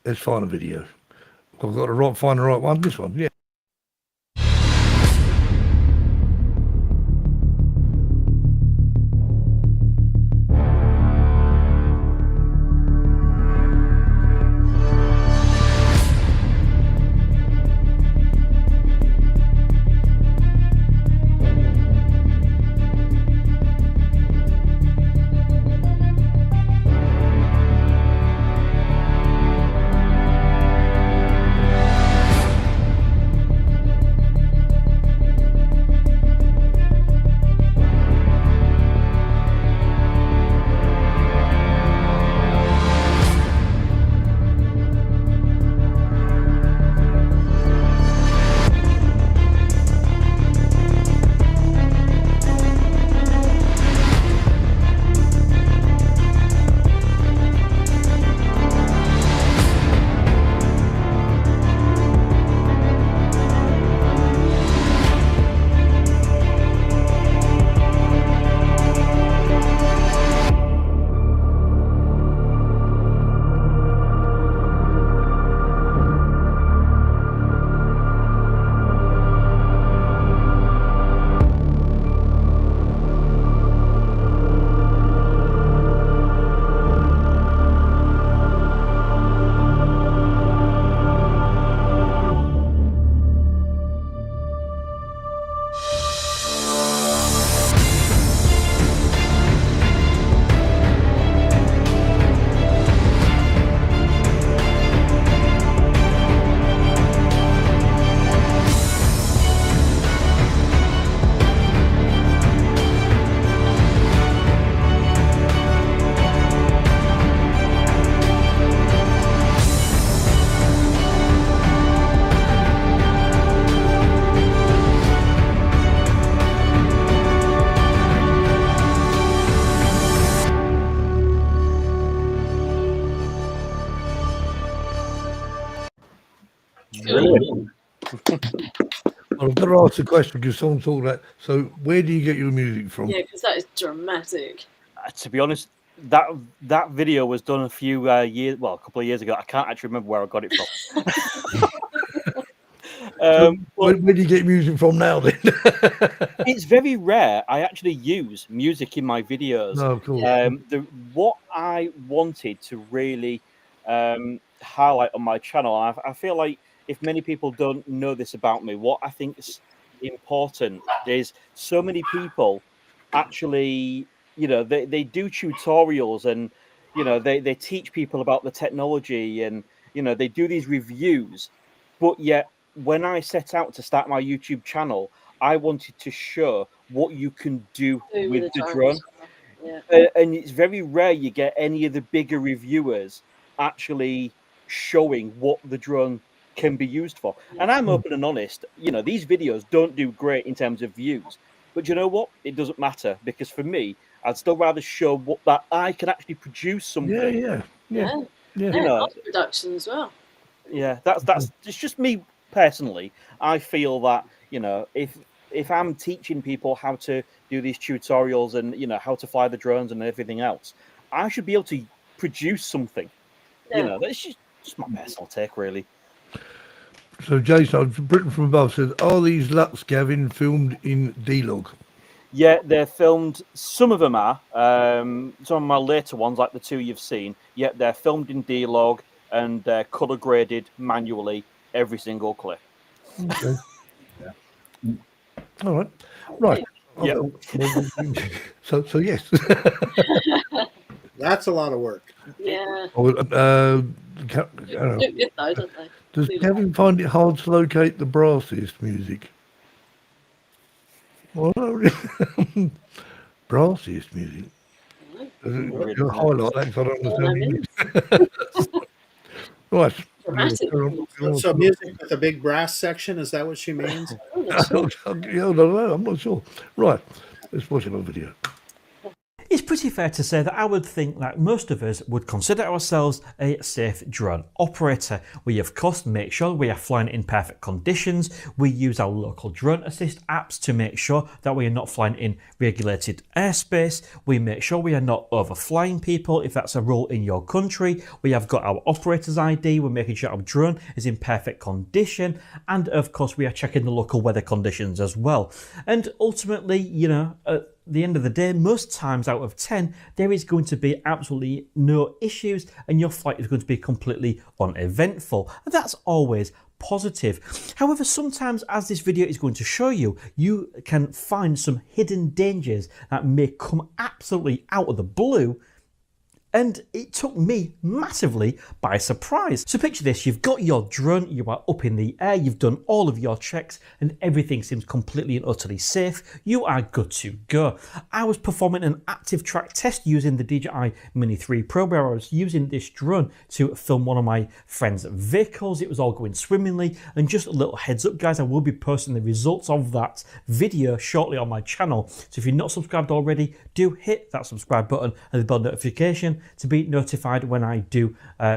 Let's find a video. I've got to find the right one. This one, yeah. Brilliant. Well, I've got to ask the question because someone talked about. So, where do you get your music from? Yeah, because that is dramatic. To be honest, that video was done a couple of years ago. I can't actually remember where I got it from. Where do you get music from now then? It's very rare I actually use music in my videos. No, of course. What I wanted to really highlight on my channel, I feel like if many people don't know this about me, what I think is important is so many people actually, they do tutorials and, they teach people about the technology and, they do these reviews. But yet, when I set out to start my YouTube channel, I wanted to show what you can do with the drone. Yeah. And it's very rare you get any of the bigger reviewers actually showing what the drone can be used for. And I'm open and honest, these videos don't do great in terms of views, but you know what? It doesn't matter, because for me, I'd still rather show that I can actually produce something. Yeah. Production as well. Yeah, that's it's just me personally. I feel that, if I'm teaching people how to do these tutorials and, how to fly the drones and everything else, I should be able to produce something. Yeah. That's just my personal take, really. So, Jason, Britain from above says, are these LUTs, Gavin, filmed in D-Log? Yeah, they're filmed. Some of them are. Some of my later ones, like the two you've seen, yeah, they're filmed in D-Log and they're color graded manually every single clip. Okay. All right. Right. Yeah. So yes. That's a lot of work. Yeah. I don't know. Look good though, don't they? Does Do Kevin find it hard to locate the brassiest music? Well, brassiest music. You highlight that 'cause I don't understand. Right. Dramatic. So music with a big brass section, is that what she means? I don't know. I'm not sure. Right. Let's watch another video. It's pretty fair to say that I would think that most of us would consider ourselves a safe drone operator. We of course make sure we are flying in perfect conditions. We use our local drone assist apps to make sure that we are not flying in regulated airspace. We make sure we are not overflying people if that's a rule in your country. We have got our operator's ID. We're making sure our drone is in perfect condition. And of course we are checking the local weather conditions as well. And ultimately, you know, the end of the day, most times out of 10, there is going to be absolutely no issues and your flight is going to be completely uneventful. And that's always positive. However, sometimes, as this video is going to show you, you can find some hidden dangers that may come absolutely out of the blue. And it took me massively by surprise. So picture this, you've got your drone, you are up in the air, you've done all of your checks and everything seems completely and utterly safe. You are good to go. I was performing an active track test using the DJI Mini 3 Pro where I was using this drone to film one of my friend's vehicles. It was all going swimmingly, and just a little heads up guys, I will be posting the results of that video shortly on my channel. So if you're not subscribed already, do hit that subscribe button and the bell notification to be notified when I do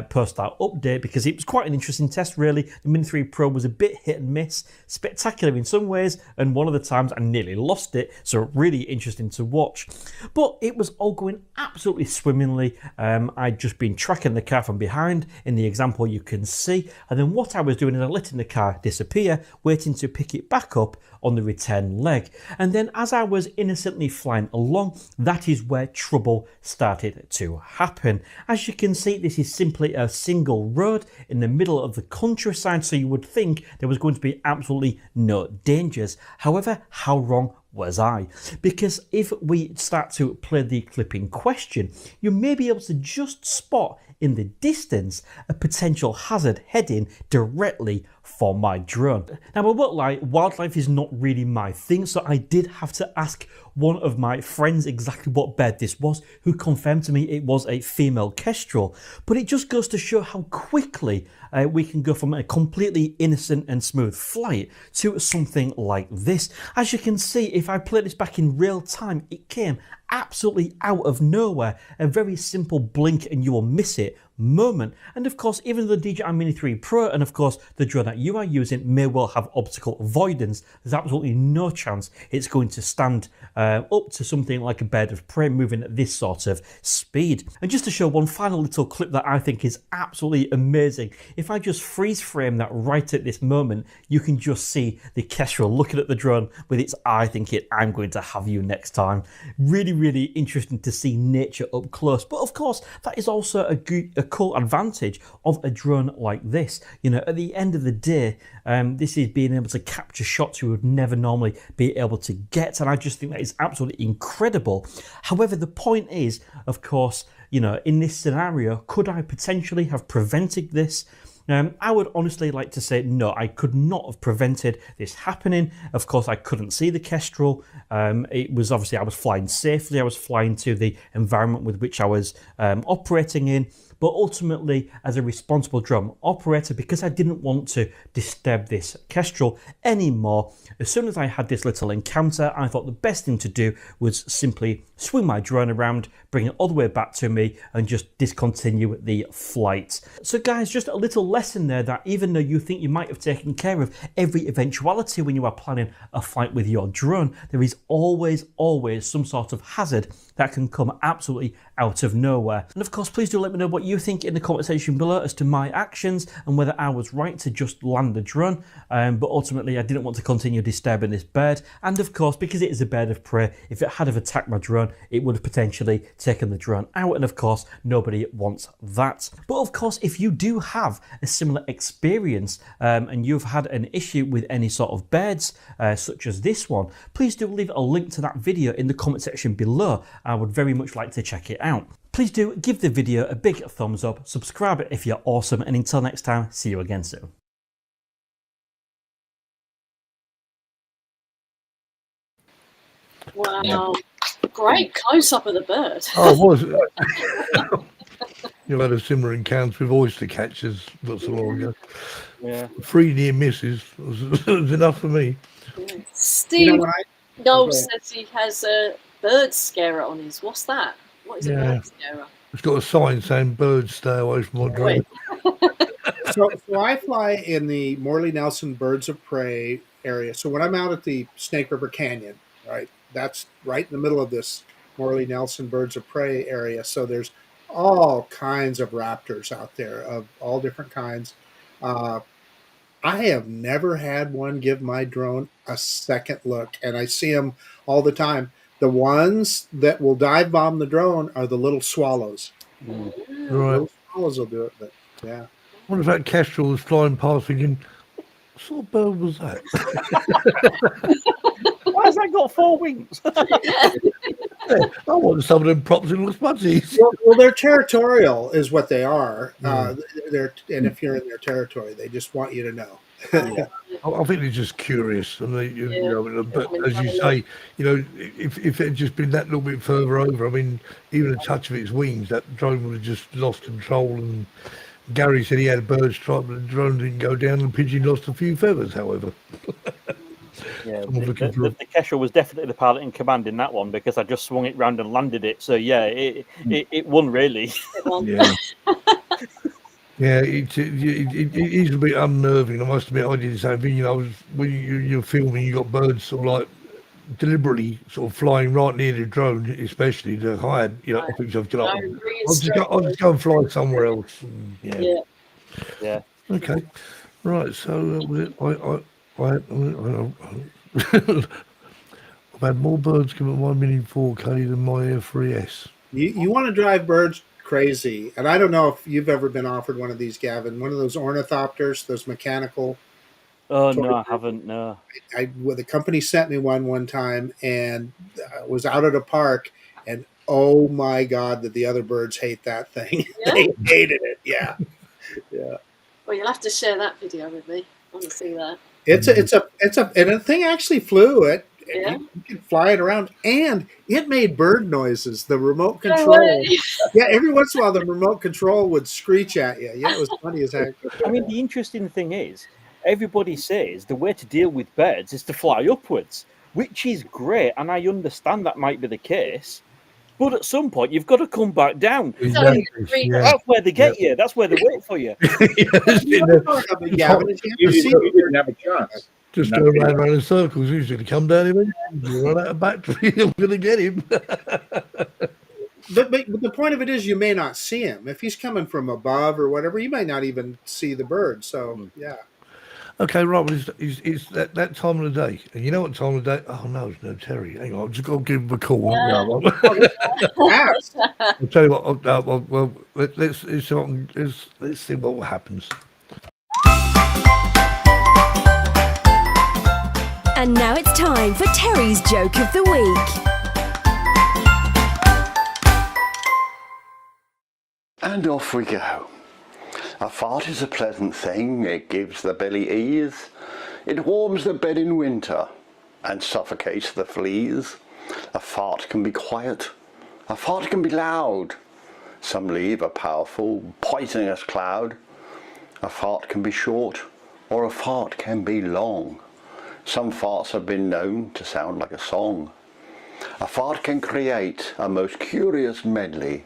post that update, because it was quite an interesting test really. The Mini 3 Pro was a bit hit and miss, spectacular in some ways, and one of the times I nearly lost it, so really interesting to watch. But it was all going absolutely swimmingly. I'd just been tracking the car from behind in the example you can see, and then what I was doing is I letting the car disappear, waiting to pick it back up on the return leg. And then as I was innocently flying along, that is where trouble started to happen. As you can see, this is simply a single road in the middle of the countryside, so you would think there was going to be absolutely no dangers. However, how wrong was I? Because if we start to play the clip in question, you may be able to just spot in the distance a potential hazard heading directly for my drone. Now I won't lie, wildlife is not really my thing, so I did have to ask one of my friends exactly what bird this was, who confirmed to me it was a female kestrel. But it just goes to show how quickly we can go from a completely innocent and smooth flight to something like this. As you can see, if I play this back in real time, it came absolutely out of nowhere. A very simple blink and you will miss it moment. And of course, even the DJI Mini 3 Pro and of course the drone that you are using may well have obstacle avoidance. There's absolutely no chance it's going to stand up to something like a bird of prey moving at this sort of speed. And just to show one final little clip that I think is absolutely amazing, if I just freeze frame that right at this moment, you can just see the kestrel looking at the drone with its eye thinking, I'm going to have you next time. Really, really interesting to see nature up close. But of course, that is also a cool advantage of a drone like this. You know, at the end of the day, this is being able to capture shots you would never normally be able to get, and I just think that is absolutely incredible. However, the point is, of course, you know, in this scenario, could I potentially have prevented this? I would honestly like to say no, I could not have prevented this happening. Of course, I couldn't see the kestrel. It was obviously, I was flying safely. I was flying to the environment with which I was operating in. But ultimately, as a responsible drone operator, because I didn't want to disturb this kestrel anymore, as soon as I had this little encounter, I thought the best thing to do was simply swing my drone around, bring it all the way back to me, and just discontinue the flight. So guys, just a little lesson there that even though you think you might have taken care of every eventuality when you are planning a flight with your drone, there is always some sort of hazard that can come absolutely out of nowhere. And of course, please do let me know what you think in the comment section below as to my actions and whether I was right to just land the drone. But ultimately, I didn't want to continue disturbing this bird. And of course, because it is a bird of prey, if it had have attacked my drone, it would have potentially taken the drone out. And of course, nobody wants that. But of course, if you do have a similar experience and you've had an issue with any sort of birds, such as this one, please do leave a link to that video in the comment section below. I would very much like to check it out. Please do give the video a big thumbs up, subscribe if you're awesome, and until next time, see you again soon. Wow. Great close up of the bird. Oh, was it? You've had a similar encounter with oyster catchers not so long ago. Yeah. 3 near misses was enough for me. Steve You know, Noel says he has a bird scarer on his. What's that? What is a Yeah. bird scarer? It's got a sign saying birds stay away from my drone. so I fly in the Morley Nelson Birds of Prey area. So when I'm out at the Snake River Canyon, right, that's right in the middle of this Morley Nelson Birds of Prey area. So there's all kinds of raptors out there of all different kinds. I have never had one give my drone a second look, and I see them all the time. The ones that will dive bomb the drone are the little swallows. Right. Little swallows will do it, but yeah. I wonder if that kestrel was flying past thinking, what sort of bird was that? Why has that got 4 wings? Yeah, I want some of them props in little smudgies. Well, they're territorial, is what they are. And if you're in their territory, they just want you to know. I think they're just curious, and they, you know, but as you say, you know, if it had just been that little bit further over, I mean, even a touch of its wings, that drone would have just lost control. And Gary said he had a bird strike, but the drone didn't go down, and Pigeon lost a few feathers, however. Yeah, I'm looking for the Kestrel was definitely the pilot in command in that one because I just swung it round and landed it. So yeah, it won really. Yeah. Yeah, it is a bit unnerving. I must admit, I did the same thing. You know, when you're filming, you got birds sort of like deliberately sort of flying right near the drone, especially the hide. You know, I think I'll just go and fly somewhere else. And, Yeah. Okay. Right. So I've had more birds come at my Mini 4K than my Air 3S. You want to drive birds crazy, and I don't know if you've ever been offered one of these, Gavin. One of those ornithopters, those mechanical. Oh no, I haven't. No. The company sent me one time, and I was out at a park, and oh my God, did the other birds hate that thing? Yeah? They hated it. Yeah. Well, you'll have to share that video with me. I want to see that. It's a and the thing actually flew it. Yeah. You could fly it around, and it made bird noises. The remote No control. way. Yeah, every once in a while the remote control would screech at you. Yeah, it was funny as heck. I mean, the interesting thing is, everybody says the way to deal with birds is to fly upwards, which is great, and I understand that might be the case. But at some point, you've got to come back down. Exactly. Yeah. That's where they get you. That's where they wait for you. Gavin, You didn't have a chance. Just go round in circles. He's going to come down here. You run out of battery. I'm going to get him. But the point of it is, you may not see him if he's coming from above or whatever. You might not even see the bird. So yeah. Okay, right. Well, it's that time of the day, and you know what time of the day? Oh no, there's no Terry. Hang on, I've just got to give him a call. Yes. I'll tell you what. Well, let's see what happens. And now it's time for Terry's Joke of the Week. And off we go. A fart is a pleasant thing, it gives the belly ease, it warms the bed in winter and suffocates the fleas. A fart can be quiet, a fart can be loud, some leave a powerful, poisonous cloud. A fart can be short, or a fart can be long. Some farts have been known to sound like a song. A fart can create a most curious medley.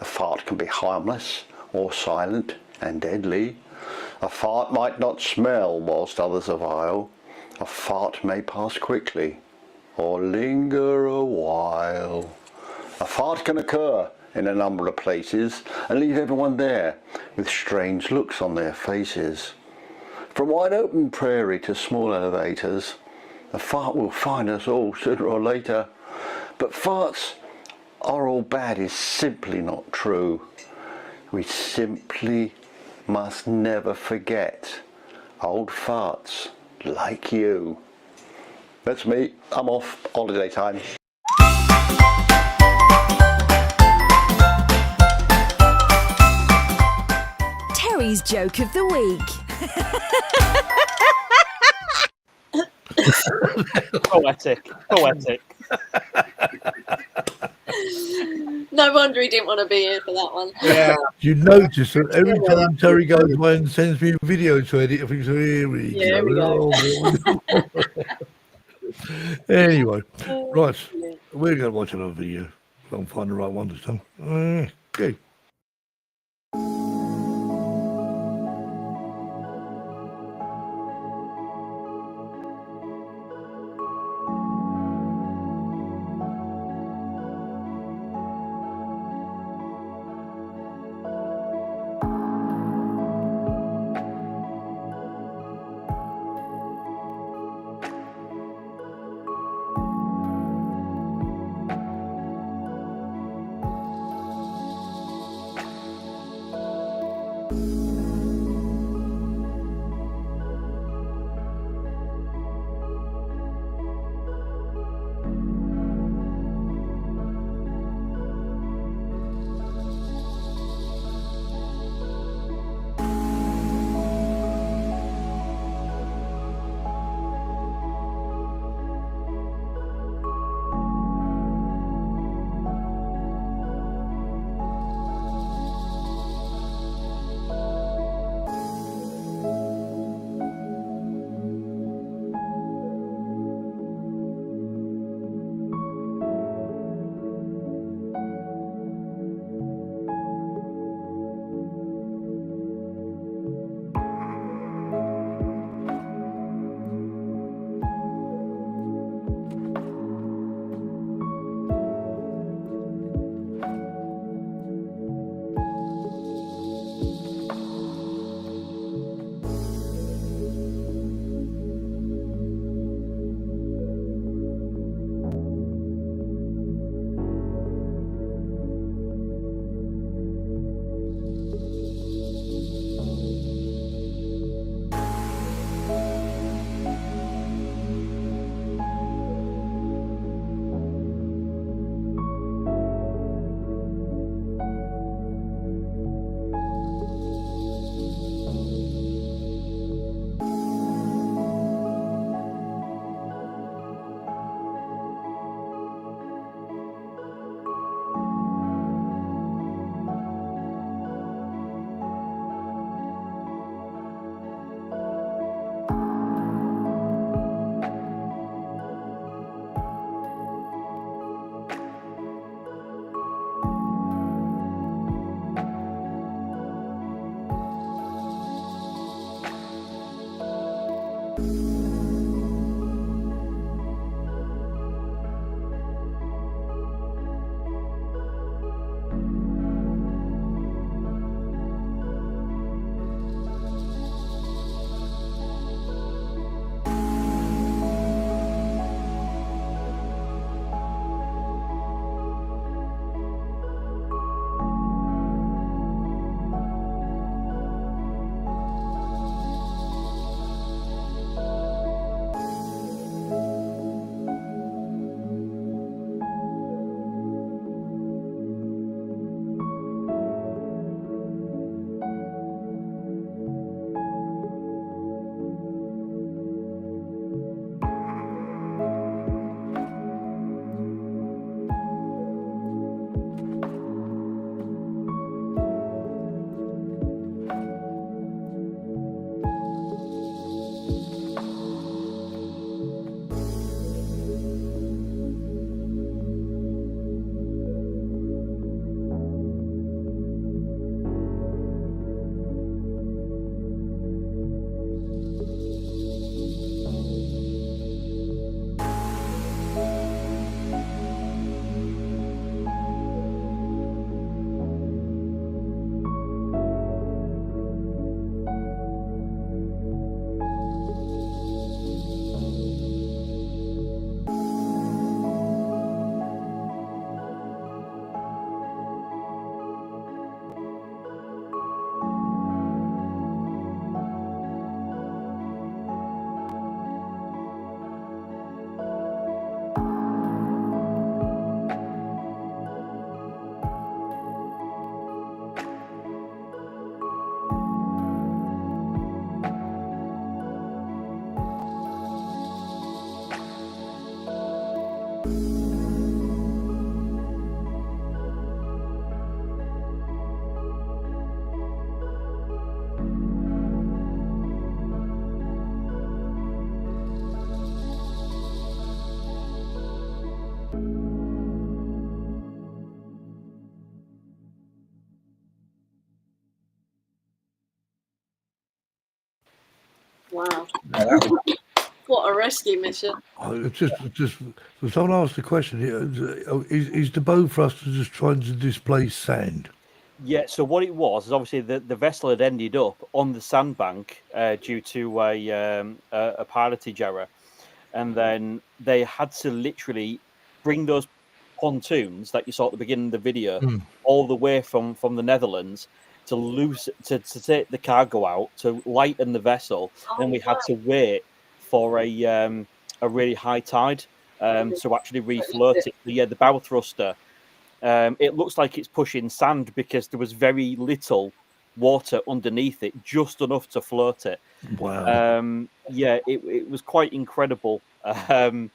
A fart can be harmless or silent and deadly. A fart might not smell whilst others are vile. A fart may pass quickly or linger a while. A fart can occur in a number of places and leave everyone there with strange looks on their faces. From wide open prairie to small elevators, a fart will find us all sooner or later. But farts are all bad is simply not true. We simply must never forget old farts like you. That's me. I'm off. Holiday time. Terry's joke of the week. Poetic. No wonder he didn't want to be here for that one. Yeah. You notice that every time Terry goes away and sends me a video to edit, I think, so here we Yeah, go. Anyway, right. We're going to watch another video. I'll find the right one this time. Okay. Wow. What a rescue mission. It's just so someone asked the question: is the bow thruster just trying to displace sand? Yeah, so what it was is obviously the vessel had ended up on the sandbank due to a pilotage error, and then they had to literally bring those pontoons that you saw at the beginning of the video all the way from the Netherlands to take the cargo out to lighten the vessel. Then we had to wait for a really high tide to actually refloat it. So, yeah, the bow thruster. It looks like it's pushing sand because there was very little water underneath it, just enough to float it. Wow. Yeah, it was quite incredible. And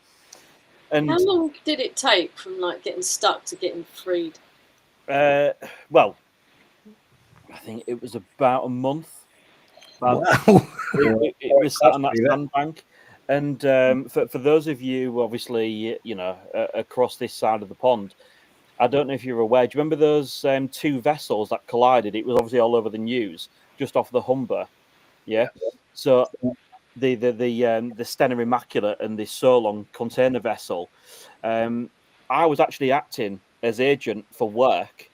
how long did it take from like getting stuck to getting freed? Well, I think it was about a month. Wow. It was sat on that sandbank. And for those of you, obviously, across this side of the pond, I don't know if you're aware. Do you remember those two vessels that collided? It was obviously all over the news, just off the Humber. Yeah. So the Stena Immaculate and the Solon container vessel. I was actually acting as agent for work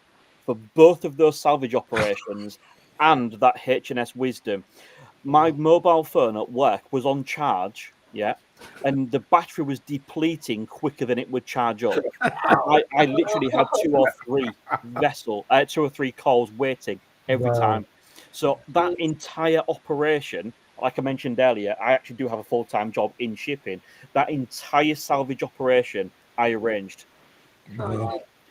for both of those salvage operations and that HNS Wisdom. My mobile phone at work was on charge, yeah, and the battery was depleting quicker than it would charge up. I literally had two or three calls waiting every time. So that entire operation, like I mentioned earlier, I actually do have a full-time job in shipping. That entire salvage operation I arranged.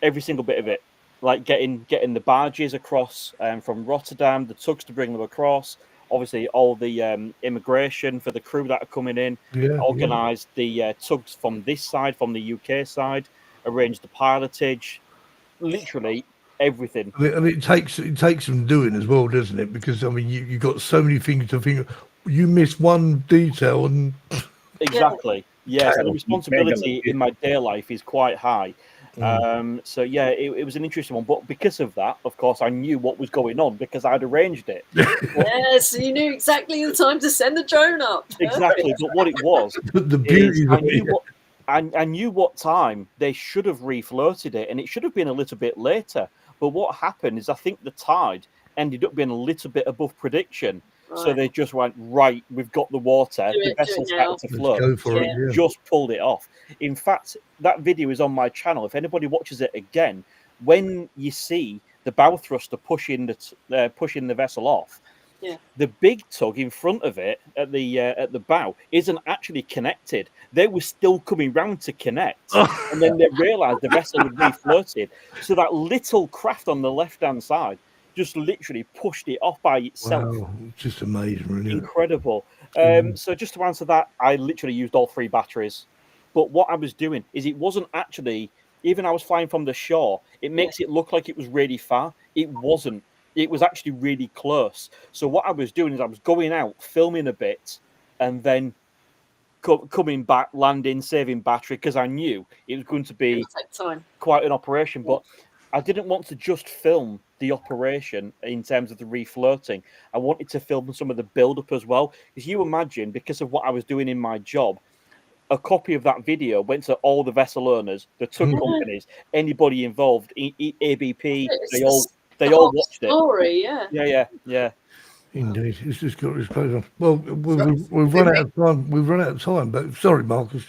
Every single bit of it. Like getting the barges across from Rotterdam, the tugs to bring them across, obviously all the immigration for the crew that are coming in, organised the tugs from this side, from the UK side, arranged the pilotage, literally everything. And it takes some doing as well, doesn't it? Because I mean, you got so many things to think. You miss one detail, and exactly, yeah. So the responsibility in my day life is quite high. So yeah, it was an interesting one, but because of that, of course, I knew what was going on because I'd arranged it. Yes, you knew exactly the time to send the drone up. Exactly, but what it was, the beauty is I knew what time they should have refloated it, and it should have been a little bit later. But what happened is I think the tide ended up being a little bit above prediction. Right. So they just went, right, we've got the water, the vessel's started to float. Let's go for it, yeah. Just pulled it off. In fact, that video is on my channel. If anybody watches it again, when you see the bow thruster pushing the vessel off, the big tug in front of it at the bow isn't actually connected. They were still coming round to connect, and then they realised the vessel had refloated. So that little craft on the left-hand side just literally pushed it off by itself. Wow, it's just amazing, really. Incredible. So just to answer that, I literally used all 3 batteries. But what I was doing is it wasn't actually, even I was flying from the shore, it makes it look like it was really far. It wasn't. It was actually really close. So what I was doing is I was going out, filming a bit, and then coming back, landing, saving battery, because I knew it was going to be quite an operation. But I didn't want to just film the operation in terms of the refloating. I wanted to film some of the build-up as well. Because you imagine, because of what I was doing in my job, a copy of that video went to all the vessel owners, the tug companies, anybody involved, ABP, they all watched it. Story, yeah. Indeed, it's just got its clothes on. Well, we've run out of time. We've run out of time. But sorry, Marcus.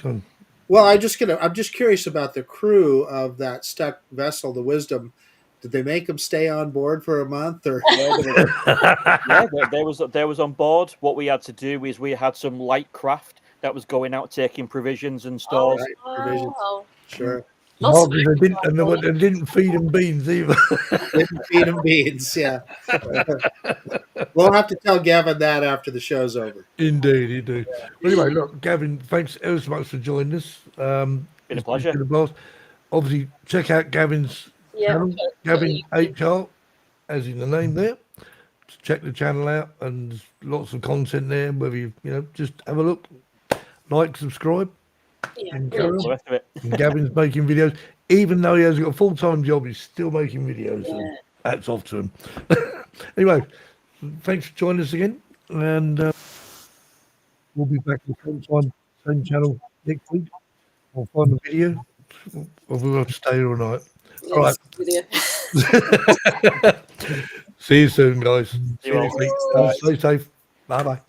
Well, I'm just curious about the crew of that stuck vessel, the Wisdom. Did they make them stay on board for a month, or? They was on board. What we had to do is we had some light craft that was going out taking provisions and stores. Provisions. Sure. Lots of They didn't, and they didn't feed them beans either. Didn't feed them beans. Yeah. We'll have to tell Gavin that after the show's over. Indeed. Well, anyway, look, Gavin, thanks ever so much for joining us. Been a pleasure. Been a blast. Obviously, check out Gavin's channel, Gavin HR, as in the name there. Check the channel out, and there's lots of content there. Whether you just have a look, like, subscribe, and carry on. The rest of it. And Gavin's making videos, even though he hasn't got a full-time job. He's still making videos. So hats off to him. Anyway, thanks for joining us again, and we'll be back at the same time, same channel next week. I'll find a video, or we'll have to stay here all night. All right. See you soon, guys. See you next week. Stay safe. Bye-bye.